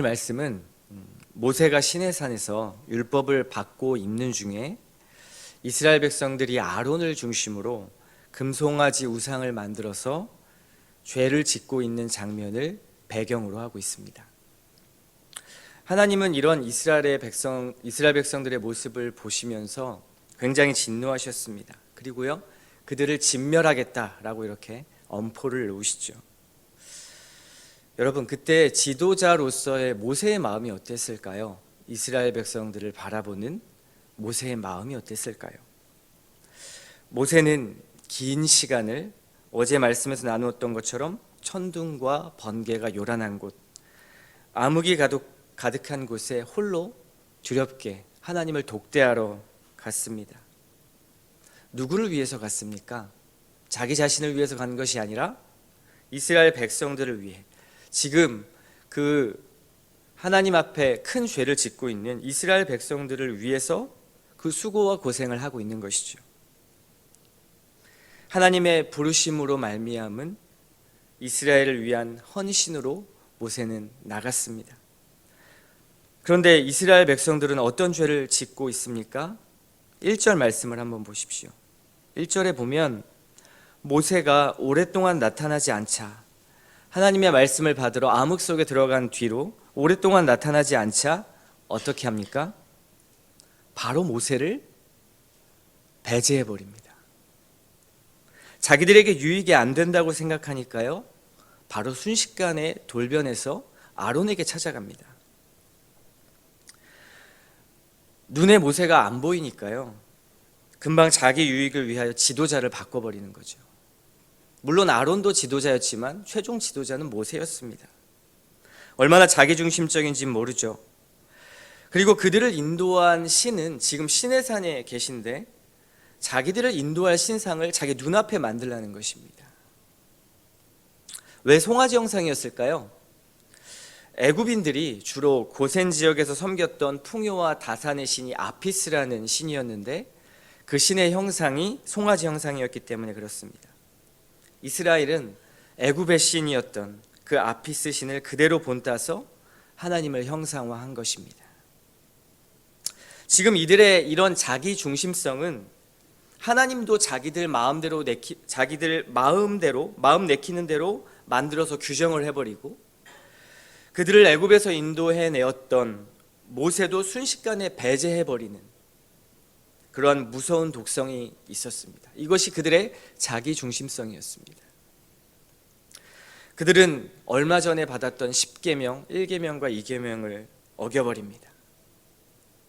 오늘 말씀은 모세가 시내산에서 율법을 받고 있는 중에 이스라엘 백성들이 아론을 중심으로 금송아지 우상을 만들어서 죄를 짓고 있는 장면을 배경으로 하고 있습니다. 하나님은 이런 이스라엘 백성들의 모습을 보시면서 굉장히 진노하셨습니다. 그리고요, 그들을 진멸하겠다라고 이렇게 엄포를 놓으시죠. 여러분, 그때 지도자로서의 모세의 마음이 어땠을까요? 이스라엘 백성들을 바라보는 모세의 마음이 어땠을까요? 모세는 긴 시간을 어제 말씀에서 나누었던 것처럼 천둥과 번개가 요란한 곳, 암흑이 가득한 곳에 홀로 두렵게 하나님을 독대하러 갔습니다. 누구를 위해서 갔습니까? 자기 자신을 위해서 간 것이 아니라 이스라엘 백성들을 위해, 지금 그 하나님 앞에 큰 죄를 짓고 있는 이스라엘 백성들을 위해서 그 수고와 고생을 하고 있는 것이죠. 하나님의 부르심으로 말미암은 이스라엘을 위한 헌신으로 모세는 나갔습니다. 그런데 이스라엘 백성들은 어떤 죄를 짓고 있습니까? 1절 말씀을 한번 보십시오. 1절에 보면 모세가 오랫동안 나타나지 않자, 하나님의 말씀을 받으러 암흑 속에 들어간 뒤로 오랫동안 나타나지 않자 어떻게 합니까? 바로 모세를 배제해 버립니다. 자기들에게 유익이 안 된다고 생각하니까요, 바로 순식간에 돌변해서 아론에게 찾아갑니다. 눈에 모세가 안 보이니까요, 금방 자기 유익을 위하여 지도자를 바꿔버리는 거죠. 물론 아론도 지도자였지만 최종 지도자는 모세였습니다. 얼마나 자기중심적인지 모르죠. 그리고 그들을 인도한 신은 지금 시내산에 계신데 자기들을 인도할 신상을 자기 눈앞에 만들라는 것입니다. 왜 송아지 형상이었을까요? 애굽인들이 주로 고센 지역에서 섬겼던 풍요와 다산의 신이 아피스라는 신이었는데 그 신의 형상이 송아지 형상이었기 때문에 그렇습니다. 이스라엘은 애굽의 신이었던 그 아피스 신을 그대로 본따서 하나님을 형상화한 것입니다. 지금 이들의 이런 자기 중심성은 하나님도 자기들 마음 내키는 대로 만들어서 규정을 해버리고, 그들을 애굽에서 인도해내었던 모세도 순식간에 배제해버리는 그러한 무서운 독성이 있었습니다. 이것이 그들의 자기 중심성이었습니다. 그들은 얼마 전에 받았던 10계명, 1계명과 2계명을 어겨버립니다.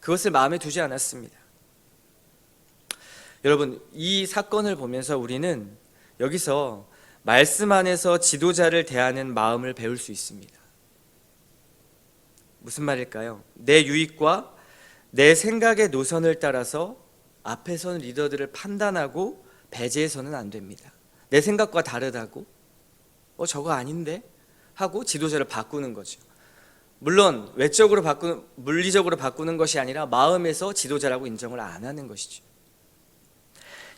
그것을 마음에 두지 않았습니다. 여러분, 이 사건을 보면서 우리는 여기서 말씀 안에서 지도자를 대하는 마음을 배울 수 있습니다. 무슨 말일까요? 내 유익과 내 생각의 노선을 따라서 앞에 선 리더들을 판단하고 배제해서는 안 됩니다. 내 생각과 다르다고 저거 아닌데? 하고 지도자를 바꾸는 거죠. 물론 물리적으로 바꾸는 것이 아니라 마음에서 지도자라고 인정을 안 하는 것이죠.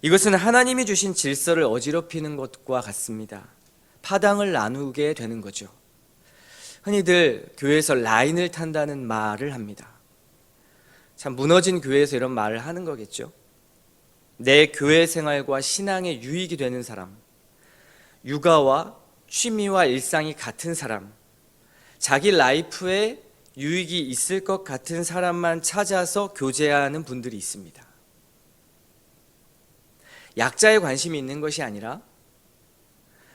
이것은 하나님이 주신 질서를 어지럽히는 것과 같습니다. 파당을 나누게 되는 거죠. 흔히들 교회에서 라인을 탄다는 말을 합니다. 참 무너진 교회에서 이런 말을 하는 거겠죠. 내 교회 생활과 신앙에 유익이 되는 사람, 육아와 취미와 일상이 같은 사람, 자기 라이프에 유익이 있을 것 같은 사람만 찾아서 교제하는 분들이 있습니다. 약자에 관심이 있는 것이 아니라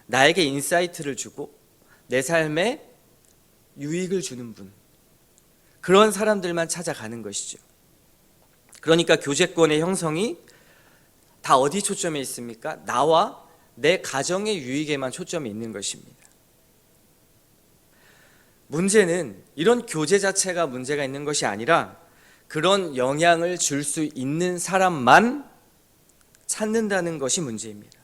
나에게 인사이트를 주고 내 삶에 유익을 주는 분, 그런 사람들만 찾아가는 것이죠. 그러니까 교제권의 형성이 다 어디 초점에 있습니까? 나와 내 가정의 유익에만 초점이 있는 것입니다. 문제는 이런 교제 자체가 문제가 있는 것이 아니라 그런 영향을 줄 수 있는 사람만 찾는다는 것이 문제입니다.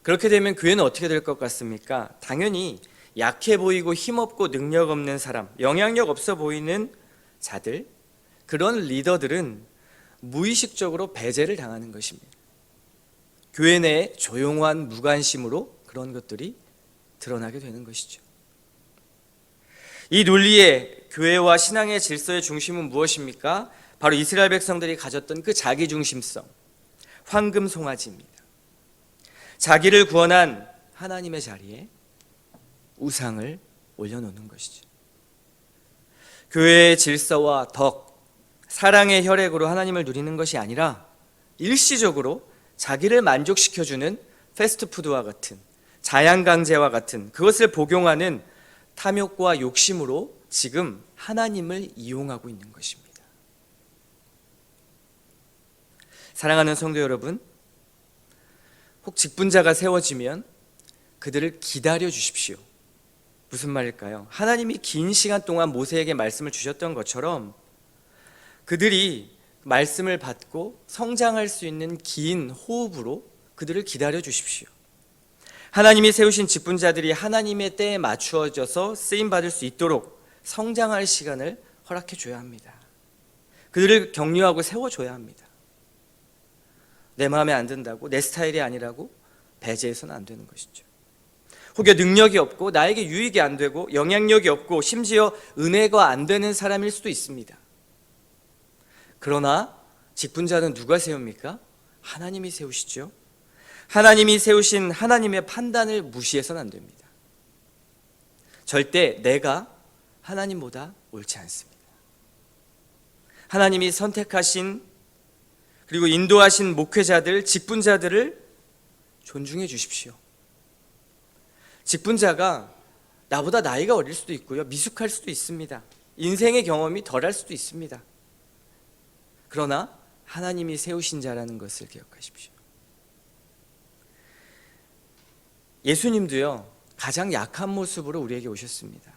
그렇게 되면 교회는 어떻게 될 것 같습니까? 당연히 약해 보이고 힘없고 능력 없는 사람, 영향력 없어 보이는 자들, 그런 리더들은 무의식적으로 배제를 당하는 것입니다. 교회 내에 조용한 무관심으로 그런 것들이 드러나게 되는 것이죠. 이 논리의 교회와 신앙의 질서의 중심은 무엇입니까? 바로 이스라엘 백성들이 가졌던 그 자기중심성, 황금 송아지입니다. 자기를 구원한 하나님의 자리에 우상을 올려놓는 것이죠. 교회의 질서와 덕, 사랑의 혈액으로 하나님을 누리는 것이 아니라 일시적으로 자기를 만족시켜주는 패스트푸드와 같은, 자양강제와 같은 그것을 복용하는 탐욕과 욕심으로 지금 하나님을 이용하고 있는 것입니다. 사랑하는 성도 여러분, 혹 직분자가 세워지면 그들을 기다려 주십시오. 무슨 말일까요? 하나님이 긴 시간 동안 모세에게 말씀을 주셨던 것처럼 그들이 말씀을 받고 성장할 수 있는 긴 호흡으로 그들을 기다려 주십시오. 하나님이 세우신 직분자들이 하나님의 때에 맞추어져서 쓰임받을 수 있도록 성장할 시간을 허락해 줘야 합니다. 그들을 격려하고 세워줘야 합니다. 내 마음에 안 든다고, 내 스타일이 아니라고 배제해서는 안 되는 것이죠. 혹여 능력이 없고 나에게 유익이 안 되고 영향력이 없고 심지어 은혜가 안 되는 사람일 수도 있습니다. 그러나 직분자는 누가 세웁니까? 하나님이 세우시죠. 하나님이 세우신 하나님의 판단을 무시해서는 안 됩니다. 절대 내가 하나님보다 옳지 않습니다. 하나님이 선택하신 그리고 인도하신 목회자들, 직분자들을 존중해 주십시오. 직분자가 나보다 나이가 어릴 수도 있고요, 미숙할 수도 있습니다. 인생의 경험이 덜할 수도 있습니다. 그러나 하나님이 세우신 자라는 것을 기억하십시오. 예수님도요, 가장 약한 모습으로 우리에게 오셨습니다.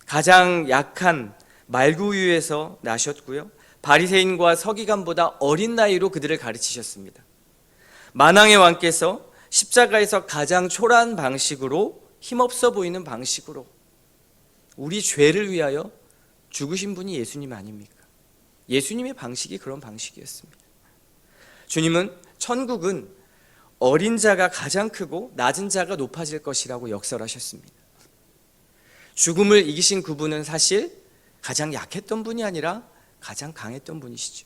가장 약한 말구유에서 나셨고요, 바리새인과 서기관보다 어린 나이로 그들을 가르치셨습니다. 만왕의 왕께서 십자가에서 가장 초라한 방식으로, 힘없어 보이는 방식으로 우리 죄를 위하여 죽으신 분이 예수님 아닙니까? 예수님의 방식이 그런 방식이었습니다. 주님은 천국은 어린 자가 가장 크고 낮은 자가 높아질 것이라고 역설하셨습니다. 죽음을 이기신 그분은 사실 가장 약했던 분이 아니라 가장 강했던 분이시죠.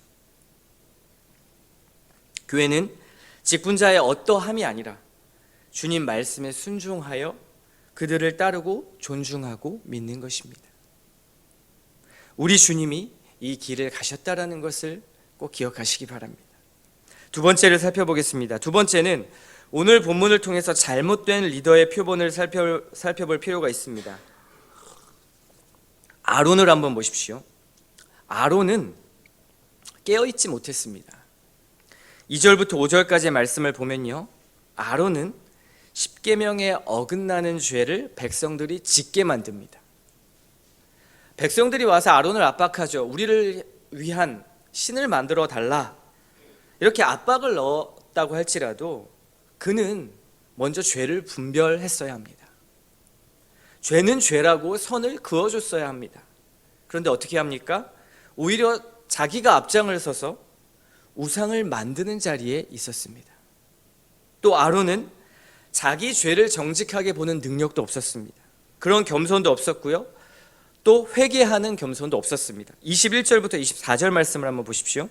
교회는 직분자의 어떠함이 아니라 주님 말씀에 순종하여 그들을 따르고 존중하고 믿는 것입니다. 우리 주님이 이 길을 가셨다라는 것을 꼭 기억하시기 바랍니다. 두 번째를 살펴보겠습니다. 두 번째는 오늘 본문을 통해서 잘못된 리더의 표본을 살펴볼 필요가 있습니다. 아론을 한번 보십시오. 아론은 깨어있지 못했습니다. 2절부터 5절까지의 말씀을 보면요, 아론은 십계명에 어긋나는 죄를 백성들이 짓게 만듭니다. 백성들이 와서 아론을 압박하죠. 우리를 위한 신을 만들어 달라, 이렇게 압박을 넣었다고 할지라도 그는 먼저 죄를 분별했어야 합니다. 죄는 죄라고 선을 그어줬어야 합니다. 그런데 어떻게 합니까? 오히려 자기가 앞장을 서서 우상을 만드는 자리에 있었습니다. 또 아론은 자기 죄를 정직하게 보는 능력도 없었습니다. 그런 겸손도 없었고요, 또 회개하는 겸손도 없었습니다. 21절부터 24절 말씀을 한번 보십시오.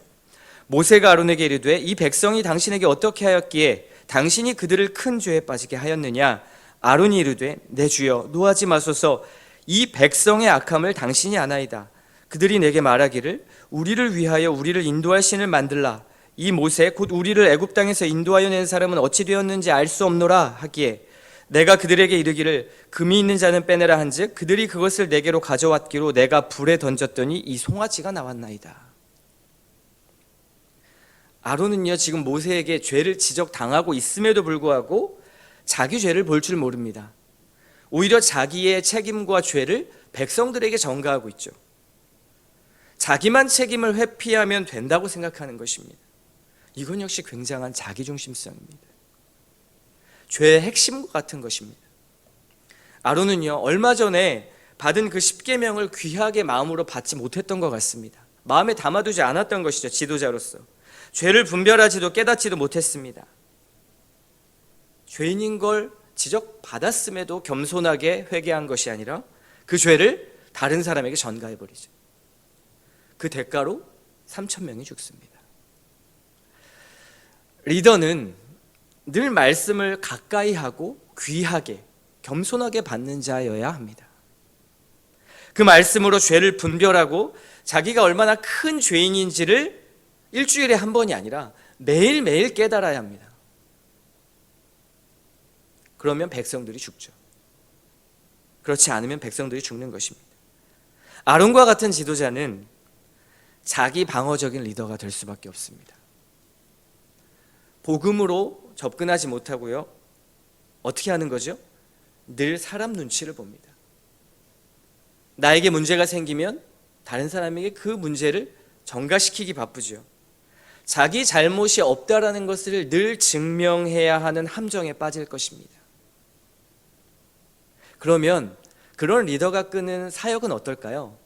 모세가 아론에게 이르되 이 백성이 당신에게 어떻게 하였기에 당신이 그들을 큰 죄에 빠지게 하였느냐? 아론이 이르되 내 주여 노하지 마소서, 이 백성의 악함을 당신이 아나이다. 그들이 내게 말하기를 우리를 위하여 우리를 인도할 신을 만들라. 이 모세 곧 우리를 애굽 땅에서 인도하여 낸 사람은 어찌 되었는지 알 수 없노라 하기에 내가 그들에게 이르기를 금이 있는 자는 빼내라 한즉 그들이 그것을 내게로 가져왔기로 내가 불에 던졌더니 이 송아지가 나왔나이다. 아론은요, 지금 모세에게 죄를 지적당하고 있음에도 불구하고 자기 죄를 볼 줄 모릅니다. 오히려 자기의 책임과 죄를 백성들에게 전가하고 있죠. 자기만 책임을 회피하면 된다고 생각하는 것입니다. 이건 역시 굉장한 자기중심성입니다. 죄의 핵심과 같은 것입니다. 아론은요, 얼마 전에 받은 그 십계명을 귀하게 마음으로 받지 못했던 것 같습니다. 마음에 담아두지 않았던 것이죠. 지도자로서 죄를 분별하지도 깨닫지도 못했습니다. 죄인인 걸 지적받았음에도 겸손하게 회개한 것이 아니라 그 죄를 다른 사람에게 전가해버리죠. 그 대가로 3,000명이 죽습니다. 리더는 늘 말씀을 가까이 하고 귀하게 겸손하게 받는 자여야 합니다. 그 말씀으로 죄를 분별하고 자기가 얼마나 큰 죄인인지를 일주일에 한 번이 아니라 매일매일 깨달아야 합니다. 그러면 백성들이 죽죠. 그렇지 않으면 백성들이 죽는 것입니다. 아론과 같은 지도자는 자기 방어적인 리더가 될 수밖에 없습니다. 복음으로 접근하지 못하고요. 어떻게 하는 거죠? 늘 사람 눈치를 봅니다. 나에게 문제가 생기면 다른 사람에게 그 문제를 전가시키기 바쁘죠. 자기 잘못이 없다라는 것을 늘 증명해야 하는 함정에 빠질 것입니다. 그러면 그런 리더가 끄는 사역은 어떨까요?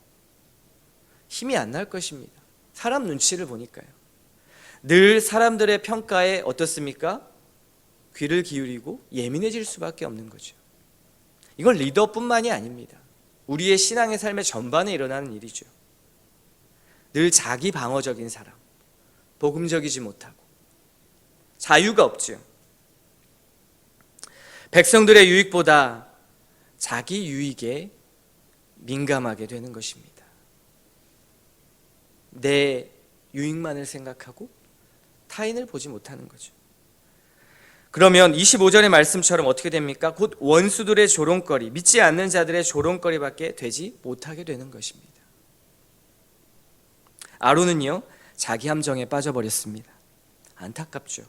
힘이 안 날 것입니다. 사람 눈치를 보니까요. 늘 사람들의 평가에 어떻습니까? 귀를 기울이고 예민해질 수밖에 없는 거죠. 이건 리더뿐만이 아닙니다. 우리의 신앙의 삶의 전반에 일어나는 일이죠. 늘 자기 방어적인 사람, 복음적이지 못하고 자유가 없죠. 백성들의 유익보다 자기 유익에 민감하게 되는 것입니다. 내 유익만을 생각하고 타인을 보지 못하는 거죠. 그러면 25절의 말씀처럼 어떻게 됩니까? 곧 원수들의 조롱거리, 믿지 않는 자들의 조롱거리밖에 되지 못하게 되는 것입니다. 아론은요, 자기 함정에 빠져버렸습니다. 안타깝죠.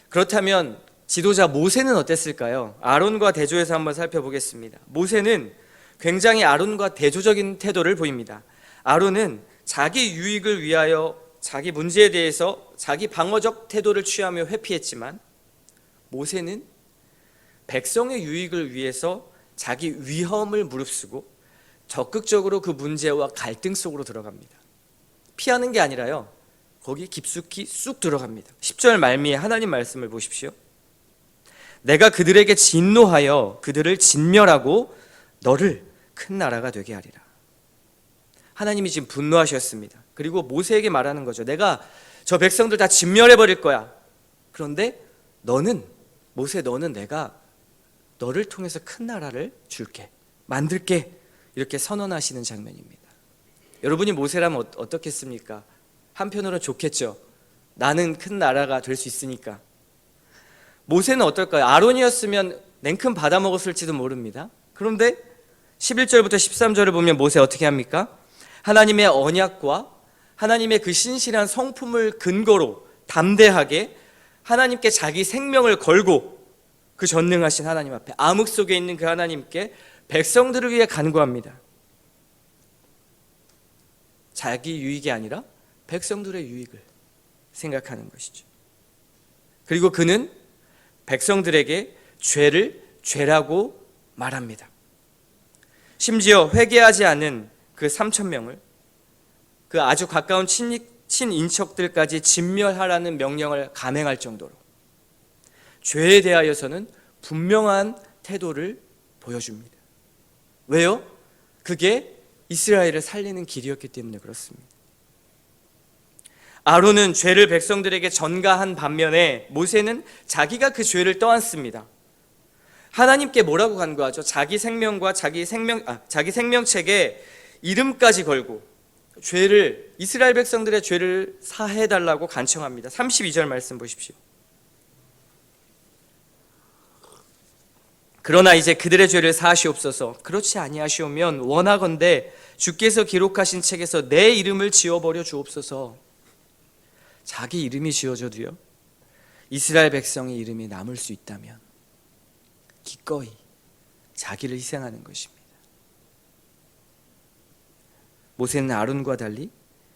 그렇다면 지도자 모세는 어땠을까요? 아론과 대조해서 한번 살펴보겠습니다. 모세는 굉장히 아론과 대조적인 태도를 보입니다. 아론은 자기 유익을 위하여 자기 문제에 대해서 자기 방어적 태도를 취하며 회피했지만, 모세는 백성의 유익을 위해서 자기 위험을 무릅쓰고 적극적으로 그 문제와 갈등 속으로 들어갑니다. 피하는 게 아니라요, 거기 깊숙이 쑥 들어갑니다. 10절 말미에 하나님 말씀을 보십시오. 내가 그들에게 진노하여 그들을 진멸하고 너를 큰 나라가 되게 하리라. 하나님이 지금 분노하셨습니다. 그리고 모세에게 말하는 거죠. 내가 저 백성들 다 진멸해버릴 거야. 그런데 너는, 모세 너는 내가 너를 통해서 큰 나라를 줄게, 만들게, 이렇게 선언하시는 장면입니다. 여러분이 모세라면 어떻겠습니까? 한편으로는 좋겠죠. 나는 큰 나라가 될 수 있으니까. 모세는 어떨까요? 아론이었으면 냉큼 받아먹었을지도 모릅니다. 그런데 11절부터 13절을 보면 모세 어떻게 합니까? 하나님의 언약과 하나님의 그 신실한 성품을 근거로 담대하게 하나님께 자기 생명을 걸고 그 전능하신 하나님 앞에, 암흑 속에 있는 그 하나님께 백성들을 위해 간구합니다. 자기 유익이 아니라 백성들의 유익을 생각하는 것이죠. 그리고 그는 백성들에게 죄를 죄라고 말합니다. 심지어 회개하지 않은 그 3,000명을, 그 아주 가까운 친인척들까지 진멸하라는 명령을 감행할 정도로 죄에 대하여서는 분명한 태도를 보여줍니다. 왜요? 그게 이스라엘을 살리는 길이었기 때문에 그렇습니다. 아론은 죄를 백성들에게 전가한 반면에 모세는 자기가 그 죄를 떠안습니다. 하나님께 뭐라고 간구하죠? 자기 생명과 자기 생명책에 이름까지 걸고 죄를, 이스라엘 백성들의 죄를 사해달라고 간청합니다. 32절 말씀 보십시오. 그러나 이제 그들의 죄를 사하시옵소서. 그렇지 아니하시오면 원하건대 주께서 기록하신 책에서 내 이름을 지워버려 주옵소서. 자기 이름이 지워져도요, 이스라엘 백성의 이름이 남을 수 있다면 기꺼이 자기를 희생하는 것입니다. 모세는 아론과 달리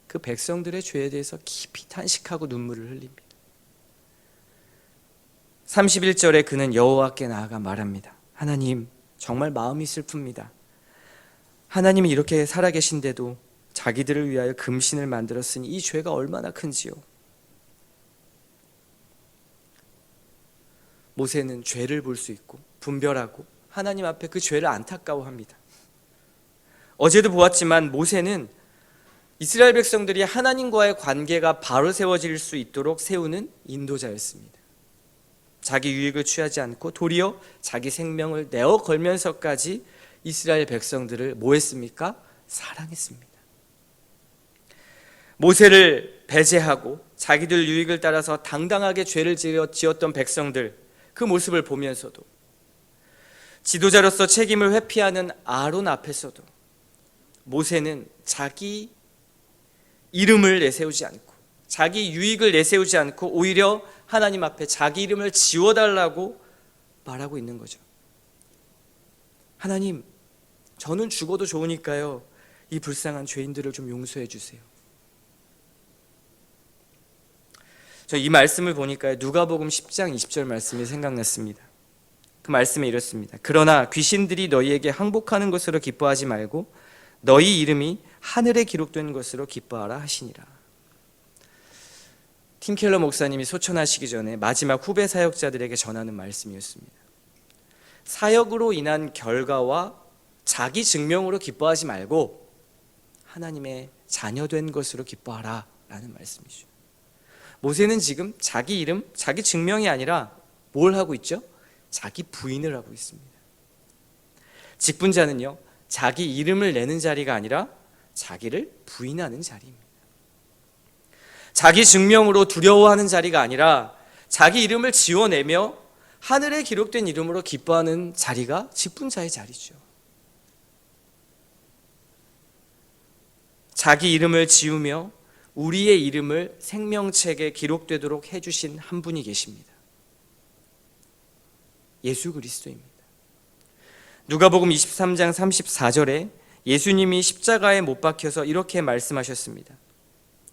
그 백성들의 죄에 대해서 깊이 탄식하고 눈물을 흘립니다. 31절에 그는 여호와께 나아가 말합니다. 하나님, 정말 마음이 슬픕니다. 하나님이 이렇게 살아계신데도 자기들을 위하여 금신을 만들었으니 이 죄가 얼마나 큰지요. 모세는 죄를 볼 수 있고 분별하고 하나님 앞에 그 죄를 안타까워합니다. 어제도 보았지만 모세는 이스라엘 백성들이 하나님과의 관계가 바로 세워질 수 있도록 세우는 인도자였습니다. 자기 유익을 취하지 않고 도리어 자기 생명을 내어 걸면서까지 이스라엘 백성들을 뭐 했습니까? 사랑했습니다. 모세를 배제하고 자기들 유익을 따라서 당당하게 죄를 지었던 백성들, 그 모습을 보면서도 지도자로서 책임을 회피하는 아론 앞에서도 모세는 자기 이름을 내세우지 않고 자기 유익을 내세우지 않고 오히려 하나님 앞에 자기 이름을 지워달라고 말하고 있는 거죠. 하나님, 저는 죽어도 좋으니까요, 이 불쌍한 죄인들을 좀 용서해 주세요. 저 이 말씀을 보니까 누가복음 10장 20절 말씀이 생각났습니다. 그 말씀에 이렇습니다. 그러나 귀신들이 너희에게 항복하는 것으로 기뻐하지 말고 너희 이름이 하늘에 기록된 것으로 기뻐하라 하시니라. 팀 켈러 목사님이 소천하시기 전에 마지막 후배 사역자들에게 전하는 말씀이었습니다. 사역으로 인한 결과와 자기 증명으로 기뻐하지 말고 하나님의 자녀된 것으로 기뻐하라 라는 말씀이죠. 모세는 지금 자기 이름, 자기 증명이 아니라 뭘 하고 있죠? 자기 부인을 하고 있습니다. 직분자는요, 자기 이름을 내는 자리가 아니라 자기를 부인하는 자리입니다. 자기 증명으로 두려워하는 자리가 아니라 자기 이름을 지워내며 하늘에 기록된 이름으로 기뻐하는 자리가 직분자의 자리죠. 자기 이름을 지우며 우리의 이름을 생명책에 기록되도록 해주신 한 분이 계십니다. 예수 그리스도입니다. 누가복음 23장 34절에 예수님이 십자가에 못 박혀서 이렇게 말씀하셨습니다.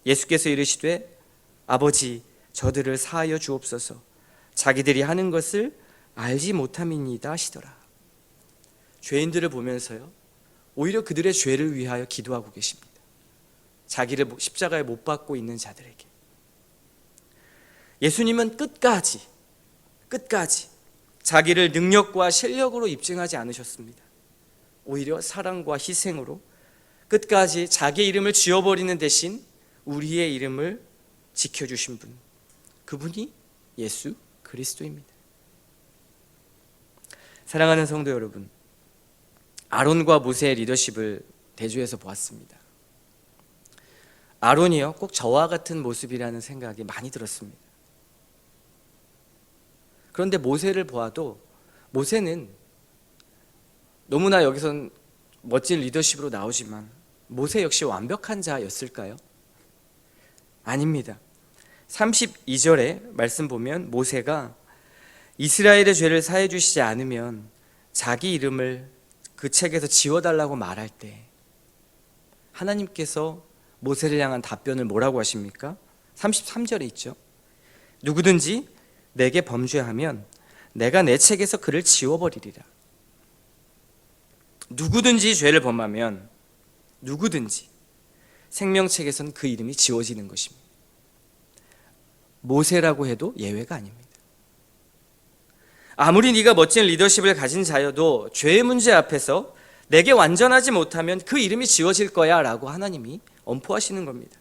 예수께서 이르시되 아버지 저들을 사하여 주옵소서 자기들이 하는 것을 알지 못함이니이다 하시더라. 죄인들을 보면서요, 오히려 그들의 죄를 위하여 기도하고 계십니다. 자기를 십자가에 못 박고 있는 자들에게. 예수님은 끝까지 자기를 능력과 실력으로 입증하지 않으셨습니다. 오히려 사랑과 희생으로 끝까지 자기의 이름을 지워버리는 대신 우리의 이름을 지켜주신 분, 그분이 예수 그리스도입니다. 사랑하는 성도 여러분, 아론과 모세의 리더십을 대조해서 보았습니다. 아론이요, 꼭 저와 같은 모습이라는 생각이 많이 들었습니다. 그런데 모세를 보아도 모세는 너무나 여기선 멋진 리더십으로 나오지만 모세 역시 완벽한 자였을까요? 아닙니다. 32절에 말씀 보면 모세가 이스라엘의 죄를 사해 주시지 않으면 자기 이름을 그 책에서 지워달라고 말할 때 하나님께서 모세를 향한 답변을 뭐라고 하십니까? 33절에 있죠. 누구든지 내게 범죄하면 내가 내 책에서 그를 지워버리리라. 누구든지 죄를 범하면 누구든지 생명책에선 그 이름이 지워지는 것입니다. 모세라고 해도 예외가 아닙니다. 아무리 네가 멋진 리더십을 가진 자여도 죄의 문제 앞에서 내게 완전하지 못하면 그 이름이 지워질 거야 라고 하나님이 엄포하시는 겁니다.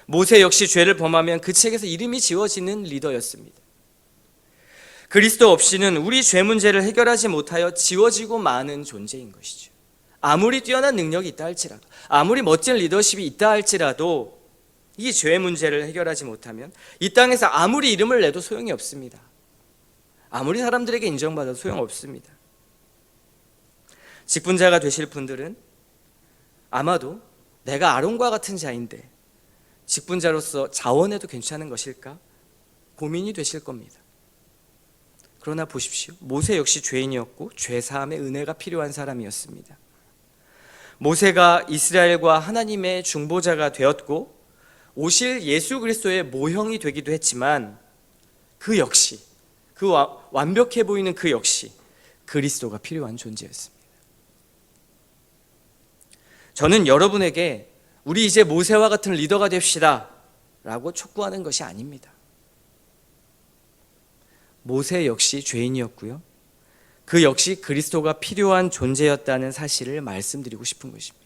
모세 역시 죄를 범하면 그 책에서 이름이 지워지는 리더였습니다. 그리스도 없이는 우리 죄 문제를 해결하지 못하여 지워지고 마는 존재인 것이죠. 아무리 뛰어난 능력이 있다 할지라도, 아무리 멋진 리더십이 있다 할지라도 이 죄 문제를 해결하지 못하면 이 땅에서 아무리 이름을 내도 소용이 없습니다. 아무리 사람들에게 인정받아도 소용없습니다. 직분자가 되실 분들은 아마도 내가 아론과 같은 자인데 직분자로서 자원해도 괜찮은 것일까 고민이 되실 겁니다. 그러나 보십시오. 모세 역시 죄인이었고 죄사함의 은혜가 필요한 사람이었습니다. 모세가 이스라엘과 하나님의 중보자가 되었고 오실 예수 그리스도의 모형이 되기도 했지만 그 역시, 그 완벽해 보이는 그 역시 그리스도가 필요한 존재였습니다. 저는 여러분에게 우리 이제 모세와 같은 리더가 됩시다 라고 촉구하는 것이 아닙니다. 모세 역시 죄인이었고요, 그 역시 그리스도가 필요한 존재였다는 사실을 말씀드리고 싶은 것입니다.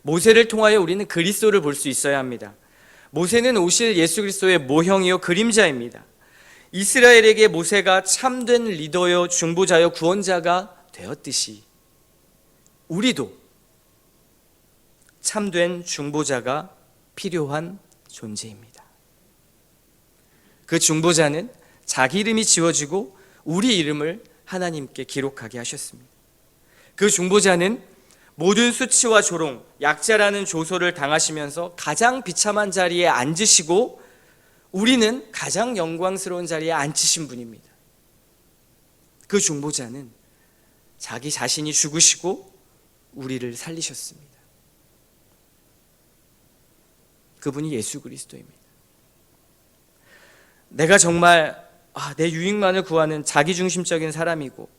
모세를 통하여 우리는 그리스도를 볼 수 있어야 합니다. 모세는 오실 예수 그리스도의 모형이요 그림자입니다. 이스라엘에게 모세가 참된 리더요 중보자요 구원자가 되었듯이 우리도 참된 중보자가 필요한 존재입니다. 그 중보자는 자기 이름이 지워지고 우리 이름을 하나님께 기록하게 하셨습니다. 그 중보자는 모든 수치와 조롱, 약자라는 조소를 당하시면서 가장 비참한 자리에 앉으시고 우리는 가장 영광스러운 자리에 앉히신 분입니다. 그 중보자는 자기 자신이 죽으시고 우리를 살리셨습니다. 그분이 예수 그리스도입니다. 내가 정말 내 유익만을 구하는 자기중심적인 사람이고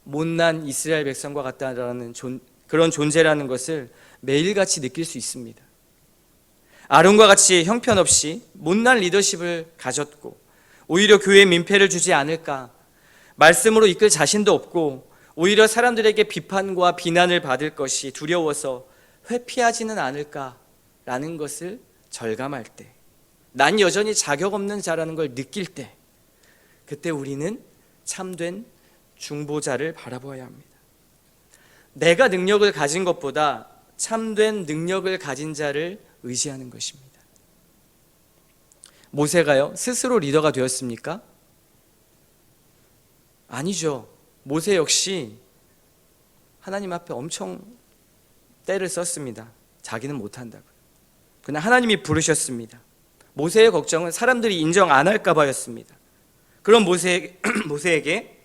못난 이스라엘 백성과 같다라는 그런 존재라는 것을 매일같이 느낄 수 있습니다. 아론과 같이 형편없이 못난 리더십을 가졌고 오히려 교회에 민폐를 주지 않을까, 말씀으로 이끌 자신도 없고 오히려 사람들에게 비판과 비난을 받을 것이 두려워서 회피하지는 않을까라는 것을 절감할 때, 난 여전히 자격 없는 자라는 걸 느낄 때, 그때 우리는 참된 중보자를 바라보아야 합니다. 내가 능력을 가진 것보다 참된 능력을 가진 자를 의지하는 것입니다. 모세가요 스스로 리더가 되었습니까? 아니죠. 모세 역시 하나님 앞에 엄청 때를 썼습니다. 자기는 못한다고요. 그러나 하나님이 부르셨습니다. 모세의 걱정은 사람들이 인정 안 할까 봐였습니다. 그런 모세에게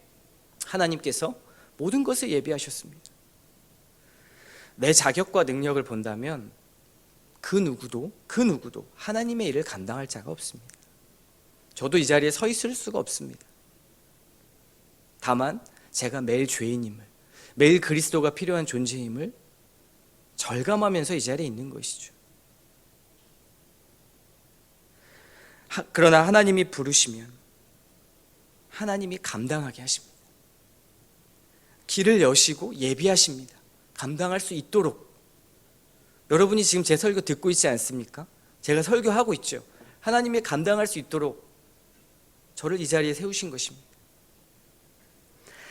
하나님께서 모든 것을 예비하셨습니다. 내 자격과 능력을 본다면 그 누구도 하나님의 일을 감당할 자가 없습니다. 저도 이 자리에 서 있을 수가 없습니다. 다만 제가 매일 죄인임을, 매일 그리스도가 필요한 존재임을 절감하면서 이 자리에 있는 것이죠. 그러나 하나님이 부르시면 하나님이 감당하게 하십니다. 길을 여시고 예비하십니다. 감당할 수 있도록. 여러분이 지금 제 설교 듣고 있지 않습니까? 제가 설교하고 있죠. 하나님이 감당할 수 있도록 저를 이 자리에 세우신 것입니다.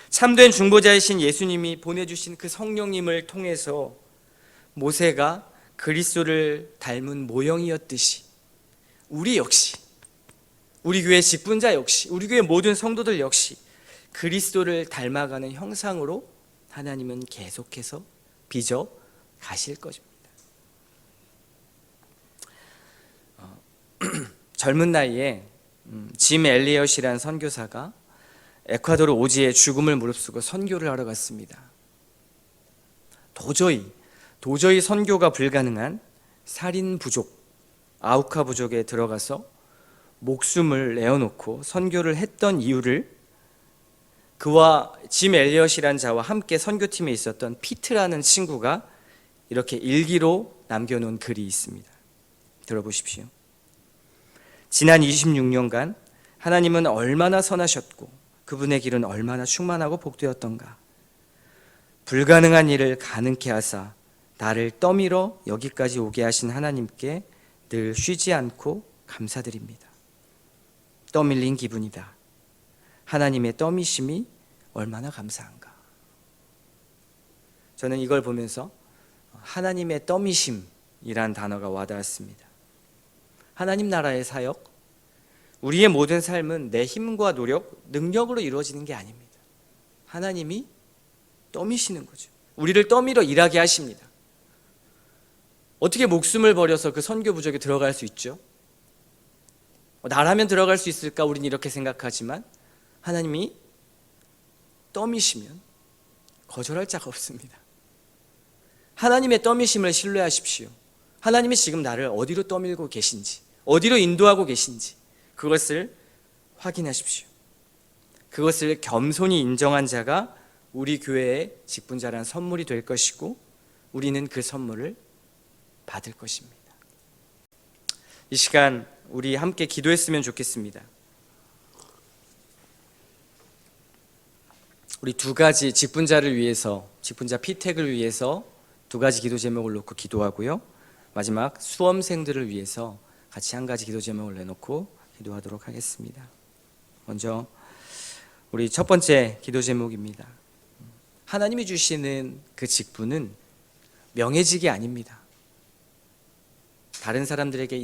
참된 중보자이신 예수님이 보내주신 그 성령님을 통해서 모세가 그리스도를 닮은 모형이었듯이 우리 역시, 우리 교회 직분자 역시, 우리 교회 모든 성도들 역시 그리스도를 닮아가는 형상으로 하나님은 계속해서 빚어 가실 것입니다. 젊은 나이에 짐 엘리엇이라는 선교사가 에콰도르 오지에 죽음을 무릅쓰고 선교를 하러 갔습니다. 도저히 선교가 불가능한 살인 부족, 아우카 부족에 들어가서 목숨을 내어놓고 선교를 했던 이유를 그와 짐 엘리엇이라는 자와 함께 선교팀에 있었던 피트라는 친구가 이렇게 일기로 남겨놓은 글이 있습니다. 들어보십시오. 지난 26년간 하나님은 얼마나 선하셨고 그분의 길은 얼마나 충만하고 복되었던가. 불가능한 일을 가능케 하사 나를 떠밀어 여기까지 오게 하신 하나님께 늘 쉬지 않고 감사드립니다. 떠밀린 기분이다. 하나님의 떠미심이 얼마나 감사한가. 저는 이걸 보면서 하나님의 떠미심이란 단어가 와닿았습니다. 하나님 나라의 사역, 우리의 모든 삶은 내 힘과 노력, 능력으로 이루어지는 게 아닙니다. 하나님이 떠미시는 거죠. 우리를 떠밀어 일하게 하십니다. 어떻게 목숨을 버려서 그 선교 부족에 들어갈 수 있죠? 나라면 들어갈 수 있을까? 우리는 이렇게 생각하지만 하나님이 떠미시면 거절할 자가 없습니다. 하나님의 떠미심을 신뢰하십시오. 하나님이 지금 나를 어디로 떠밀고 계신지, 어디로 인도하고 계신지 그것을 확인하십시오. 그것을 겸손히 인정한 자가 우리 교회의 직분자라는 선물이 될 것이고 우리는 그 선물을 받을 것입니다. 이 시간 우리 함께 기도했으면 좋겠습니다. 우리 두 가지 직분자를 위해서, 직분자 피택을 위해서 두 가지 기도 제목을 놓고 기도하고요. 마지막 수험생들을 위해서 같이 한 가지 기도 제목을 내놓고 기도하도록 하겠습니다. 먼저 우리 첫 번째 기도 제목입니다. 하나님이 주시는 그 직분은 명예직이 아닙니다. 다른 사람들에게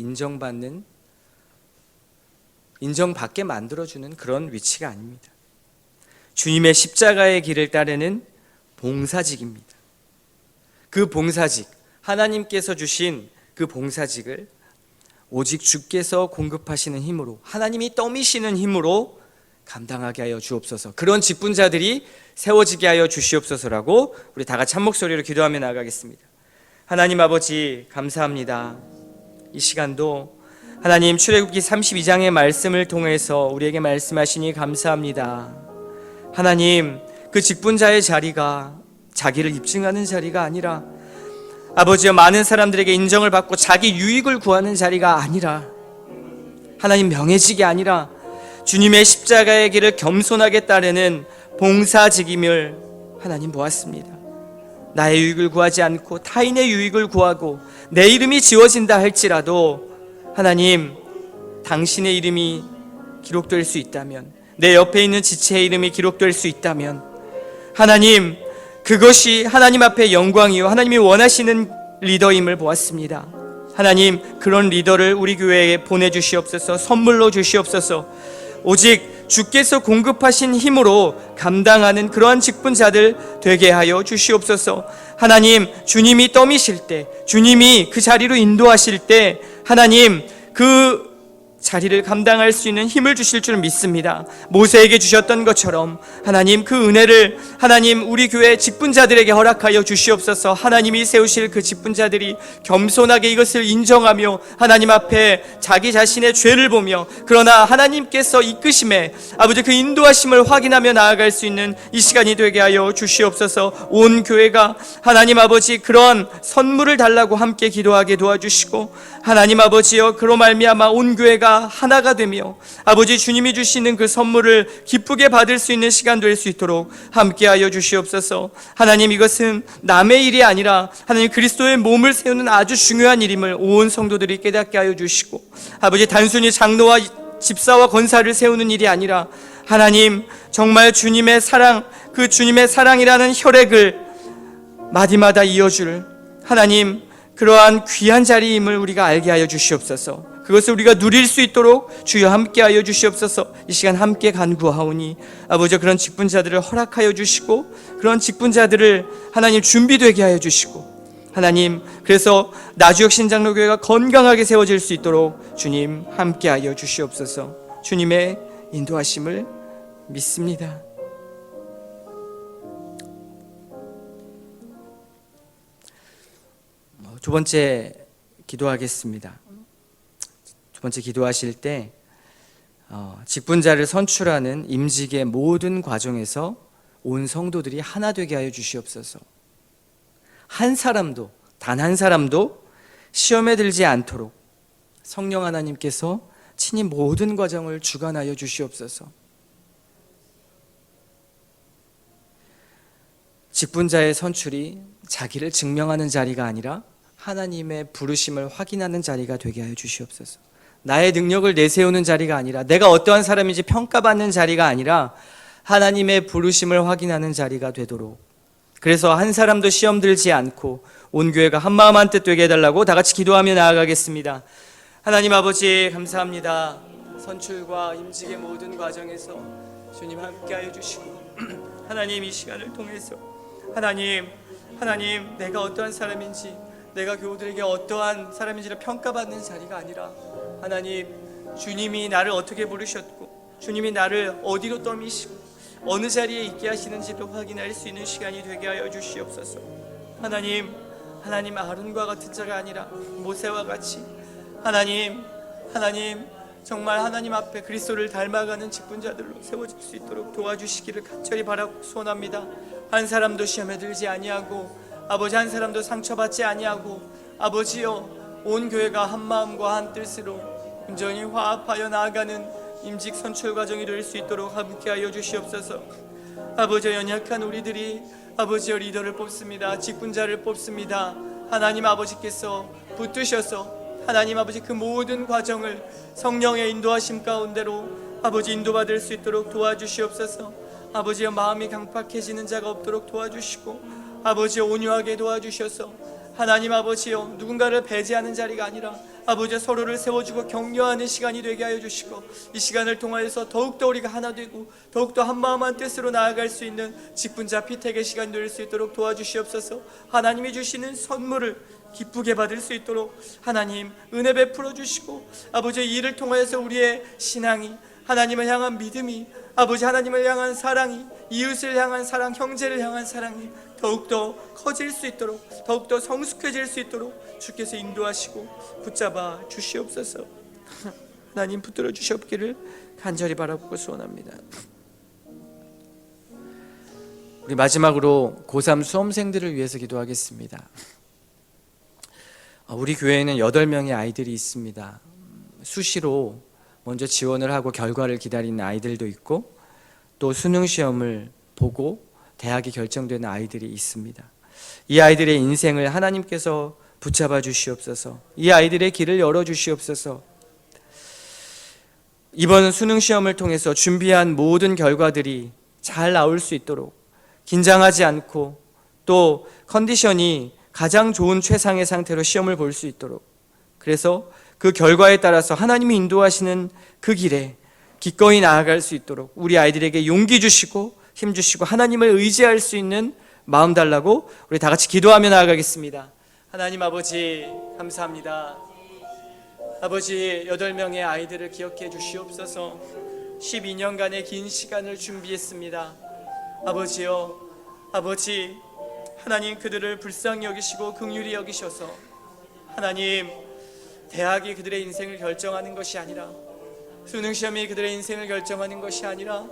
인정받게 만들어주는 그런 위치가 아닙니다. 주님의 십자가의 길을 따르는 봉사직입니다. 그 봉사직, 하나님께서 주신 그 봉사직을 오직 주께서 공급하시는 힘으로, 하나님이 떠미시는 힘으로 감당하게 하여 주옵소서. 그런 직분자들이 세워지게 하여 주시옵소서라고 우리 다 같이 한 목소리로 기도하며 나아가겠습니다. 하나님 아버지 감사합니다. 이 시간도 하나님 출애굽기 32장의 말씀을 통해서 우리에게 말씀하시니 감사합니다. 하나님, 그 직분자의 자리가 자기를 입증하는 자리가 아니라 아버지여 많은 사람들에게 인정을 받고 자기 유익을 구하는 자리가 아니라 하나님 명예직이 아니라 주님의 십자가의 길을 겸손하게 따르는 봉사직임을 하나님 보았습니다. 나의 유익을 구하지 않고 타인의 유익을 구하고 내 이름이 지워진다 할지라도 하나님, 당신의 이름이 기록될 수 있다면, 내 옆에 있는 지체의 이름이 기록될 수 있다면 하나님, 그것이 하나님 앞에 영광이요 하나님이 원하시는 리더임을 보았습니다. 하나님, 그런 리더를 우리 교회에 보내주시옵소서. 선물로 주시옵소서. 오직 주께서 공급하신 힘으로 감당하는 그러한 직분자들 되게 하여 주시옵소서. 하나님, 주님이 떠미실 때, 주님이 그 자리로 인도하실 때 하나님, 그 자리를 감당할 수 있는 힘을 주실 줄 믿습니다. 모세에게 주셨던 것처럼 하나님, 그 은혜를 하나님 우리 교회 직분자들에게 허락하여 주시옵소서. 하나님이 세우실 그 직분자들이 겸손하게 이것을 인정하며 하나님 앞에 자기 자신의 죄를 보며, 그러나 하나님께서 이끄심에 아버지 그 인도하심을 확인하며 나아갈 수 있는 이 시간이 되게 하여 주시옵소서. 온 교회가 하나님 아버지 그런 선물을 달라고 함께 기도하게 도와주시고, 하나님 아버지여 그로 말미암아 온 교회가 하나가 되며 아버지 주님이 주시는 그 선물을 기쁘게 받을 수 있는 시간 될 수 있도록 함께하여 주시옵소서. 하나님, 이것은 남의 일이 아니라 하나님 그리스도의 몸을 세우는 아주 중요한 일임을 온 성도들이 깨닫게 하여 주시고, 아버지 단순히 장로와 집사와 권사를 세우는 일이 아니라 하나님 정말 주님의 사랑, 그 주님의 사랑이라는 혈액을 마디마다 이어줄 하나님 그러한 귀한 자리임을 우리가 알게 하여 주시옵소서. 그것을 우리가 누릴 수 있도록 주여 함께하여 주시옵소서. 이 시간 함께 간구하오니 아버지 그런 직분자들을 허락하여 주시고, 그런 직분자들을 하나님 준비되게 하여 주시고, 하나님 그래서 나주역 신장로교회가 건강하게 세워질 수 있도록 주님 함께하여 주시옵소서. 주님의 인도하심을 믿습니다. 두 번째 기도하겠습니다. 두 번째 기도하실 때 직분자를 선출하는 임직의 모든 과정에서 온 성도들이 하나 되게 하여 주시옵소서. 한 사람도, 단 한 사람도 시험에 들지 않도록 성령 하나님께서 친히 모든 과정을 주관하여 주시옵소서. 직분자의 선출이 자기를 증명하는 자리가 아니라 하나님의 부르심을 확인하는 자리가 되게 하여 주시옵소서. 나의 능력을 내세우는 자리가 아니라, 내가 어떠한 사람인지 평가받는 자리가 아니라 하나님의 부르심을 확인하는 자리가 되도록, 그래서 한 사람도 시험 들지 않고 온 교회가 한 마음 한 뜻 되게 해달라고 다 같이 기도하며 나아가겠습니다. 하나님 아버지 감사합니다. 선출과 임직의 모든 과정에서 주님 함께하여 주시고, 하나님 이 시간을 통해서 하나님 내가 어떠한 사람인지, 내가 교우들에게 어떠한 사람인지를 평가받는 자리가 아니라 하나님 주님이 나를 어떻게 부르셨고 주님이 나를 어디로 떠미시고 어느 자리에 있게 하시는지를 확인할 수 있는 시간이 되게 하여 주시옵소서. 하나님 아론과 같은 자가 아니라 모세와 같이 하나님 정말 하나님 앞에 그리스도를 닮아가는 직분자들로 세워질 수 있도록 도와주시기를 간절히 바라고 소원합니다. 한 사람도 시험에 들지 아니하고 아버지 한 사람도 상처받지 아니하고 아버지여 온 교회가 한 마음과 한 뜻으로 온전히 화합하여 나아가는 임직 선출 과정이 될 수 있도록 함께하여 주시옵소서. 아버지 연약한 우리들이 아버지여 리더를 뽑습니다. 직분자를 뽑습니다. 하나님 아버지께서 붙드셔서 하나님 아버지 그 모든 과정을 성령의 인도하심 가운데로 아버지 인도받을 수 있도록 도와주시옵소서. 아버지여 마음이 강팍해지는 자가 없도록 도와주시고 아버지여 온유하게 도와주셔서 하나님 아버지여 누군가를 배제하는 자리가 아니라 아버지여 서로를 세워주고 격려하는 시간이 되게 하여 주시고 이 시간을 통하여서 더욱더 우리가 하나 되고 더욱더 한마음 한뜻으로 나아갈 수 있는 직분자 피택의 시간이 될 수 있도록 도와주시옵소서. 하나님이 주시는 선물을 기쁘게 받을 수 있도록 하나님 은혜 베풀어 주시고 아버지 이 일을 통하여서 우리의 신앙이 하나님을 향한 믿음이 아버지 하나님을 향한 사랑이 이웃을 향한 사랑 형제를 향한 사랑이 더욱더 커질 수 있도록 더욱더 성숙해질 수 있도록 주께서 인도하시고 붙잡아 주시옵소서. 하나님 붙들어 주시옵기를 간절히 바라보고 소원합니다. 우리 마지막으로 고3 수험생들을 위해서 기도하겠습니다. 우리 교회에는 8명의 아이들이 있습니다. 수시로 먼저 지원을 하고 결과를 기다리는 아이들도 있고 또 수능 시험을 보고 대학이 결정되는 아이들이 있습니다. 이 아이들의 인생을 하나님께서 붙잡아 주시옵소서. 이 아이들의 길을 열어 주시옵소서. 이번 수능 시험을 통해서 준비한 모든 결과들이 잘 나올 수 있도록 긴장하지 않고 또 컨디션이 가장 좋은 최상의 상태로 시험을 볼 수 있도록 그래서 그 결과에 따라서 하나님이 인도하시는 그 길에 기꺼이 나아갈 수 있도록 우리 아이들에게 용기 주시고 힘 주시고 하나님을 의지할 수 있는 마음 달라고 우리 다 같이 기도하며 나아가겠습니다. 하나님 아버지 감사합니다. 아버지 8명의 아이들을 기억해 주시옵소서. 12년간의 긴 시간을 준비했습니다. 아버지요, 아버지 하나님 그들을 불쌍히 여기시고 긍휼히 여기셔서 하나님 대학이 그들의 인생을 결정하는 것이 아니라 수능시험이 그들의 인생을 결정하는 것이 아니라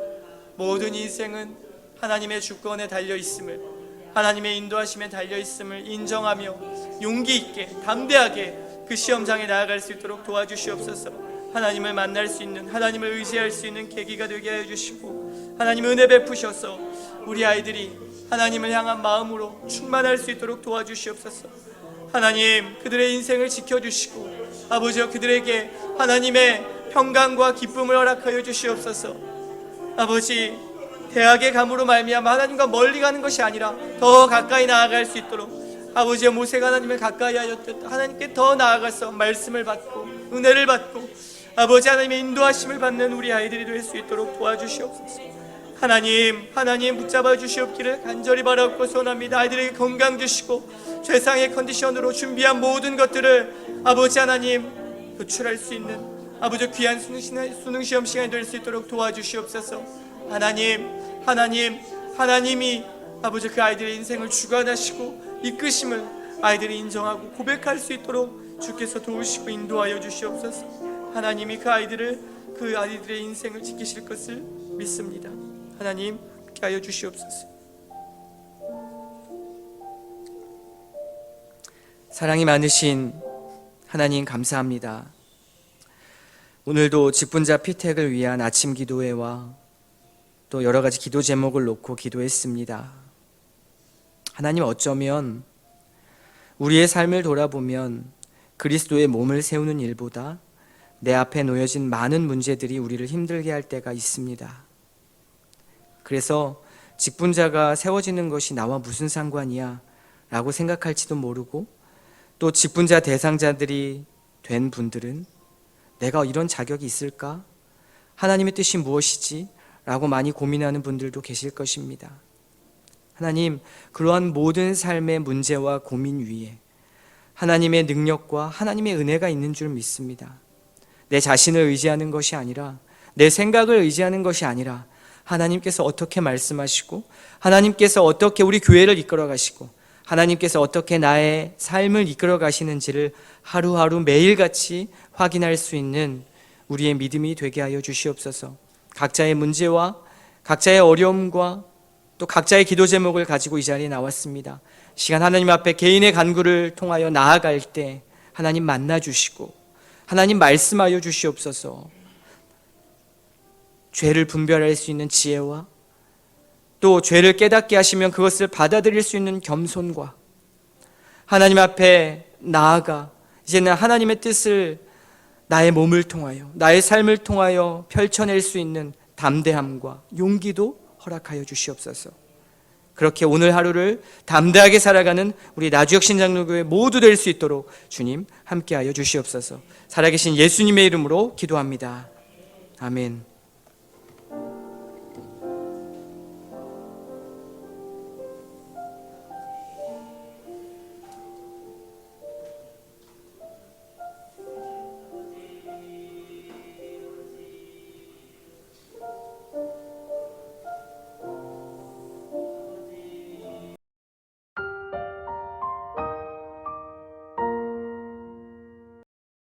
모든 인생은 하나님의 주권에 달려있음을 하나님의 인도하심에 달려있음을 인정하며 용기 있게 담대하게 그 시험장에 나아갈 수 있도록 도와주시옵소서. 하나님을 만날 수 있는 하나님을 의지할 수 있는 계기가 되게 하여 주시고 하나님 은혜 베푸셔서 우리 아이들이 하나님을 향한 마음으로 충만할 수 있도록 도와주시옵소서. 하나님 그들의 인생을 지켜주시고 아버지여 그들에게 하나님의 평강과 기쁨을 허락하여 주시옵소서. 아버지 대학에 감으로 말미암아 하나님과 멀리 가는 것이 아니라 더 가까이 나아갈 수 있도록 아버지여 모세가 하나님을 가까이 하였듯 하나님께 더 나아가서 말씀을 받고 은혜를 받고 아버지 하나님의 인도하심을 받는 우리 아이들이 될 수 있도록 도와주시옵소서. 하나님 붙잡아 주시옵기를 간절히 바라고 소원합니다. 아이들에게 건강 주시고 최상의 컨디션으로 준비한 모든 것들을 아버지 하나님 도출할 수 있는 아버지 귀한 수능 시험 시간이 될 수 있도록 도와주시옵소서. 하나님이 아버지 그 아이들의 인생을 주관하시고 이끄심을 아이들이 인정하고 고백할 수 있도록 주께서 도우시고 인도하여 주시옵소서. 하나님이 그 아이들의 인생을 지키실 것을 믿습니다. 하나님 함께 하여 주시옵소서. 사랑이 많으신 하나님 감사합니다. 오늘도 직분자 피택을 위한 아침 기도회와 또 여러 가지 기도 제목을 놓고 기도했습니다. 하나님 어쩌면 우리의 삶을 돌아보면 그리스도의 몸을 세우는 일보다 내 앞에 놓여진 많은 문제들이 우리를 힘들게 할 때가 있습니다. 그래서 직분자가 세워지는 것이 나와 무슨 상관이야 라고 생각할지도 모르고 또 직분자 대상자들이 된 분들은 내가 이런 자격이 있을까? 하나님의 뜻이 무엇이지? 라고 많이 고민하는 분들도 계실 것입니다. 하나님, 그러한 모든 삶의 문제와 고민 위에 하나님의 능력과 하나님의 은혜가 있는 줄 믿습니다. 내 자신을 의지하는 것이 아니라 내 생각을 의지하는 것이 아니라 하나님께서 어떻게 말씀하시고 하나님께서 어떻게 우리 교회를 이끌어 가시고 하나님께서 어떻게 나의 삶을 이끌어 가시는지를 하루하루 매일같이 확인할 수 있는 우리의 믿음이 되게 하여 주시옵소서. 각자의 문제와 각자의 어려움과 또 각자의 기도 제목을 가지고 이 자리에 나왔습니다. 시간 하나님 앞에 개인의 간구를 통하여 나아갈 때 하나님 만나 주시고 하나님 말씀하여 주시옵소서. 죄를 분별할 수 있는 지혜와 또 죄를 깨닫게 하시면 그것을 받아들일 수 있는 겸손과 하나님 앞에 나아가 이제는 하나님의 뜻을 나의 몸을 통하여 나의 삶을 통하여 펼쳐낼 수 있는 담대함과 용기도 허락하여 주시옵소서. 그렇게 오늘 하루를 담대하게 살아가는 우리 나주역 신장로교회 모두 될 수 있도록 주님 함께하여 주시옵소서. 살아계신 예수님의 이름으로 기도합니다. 아멘.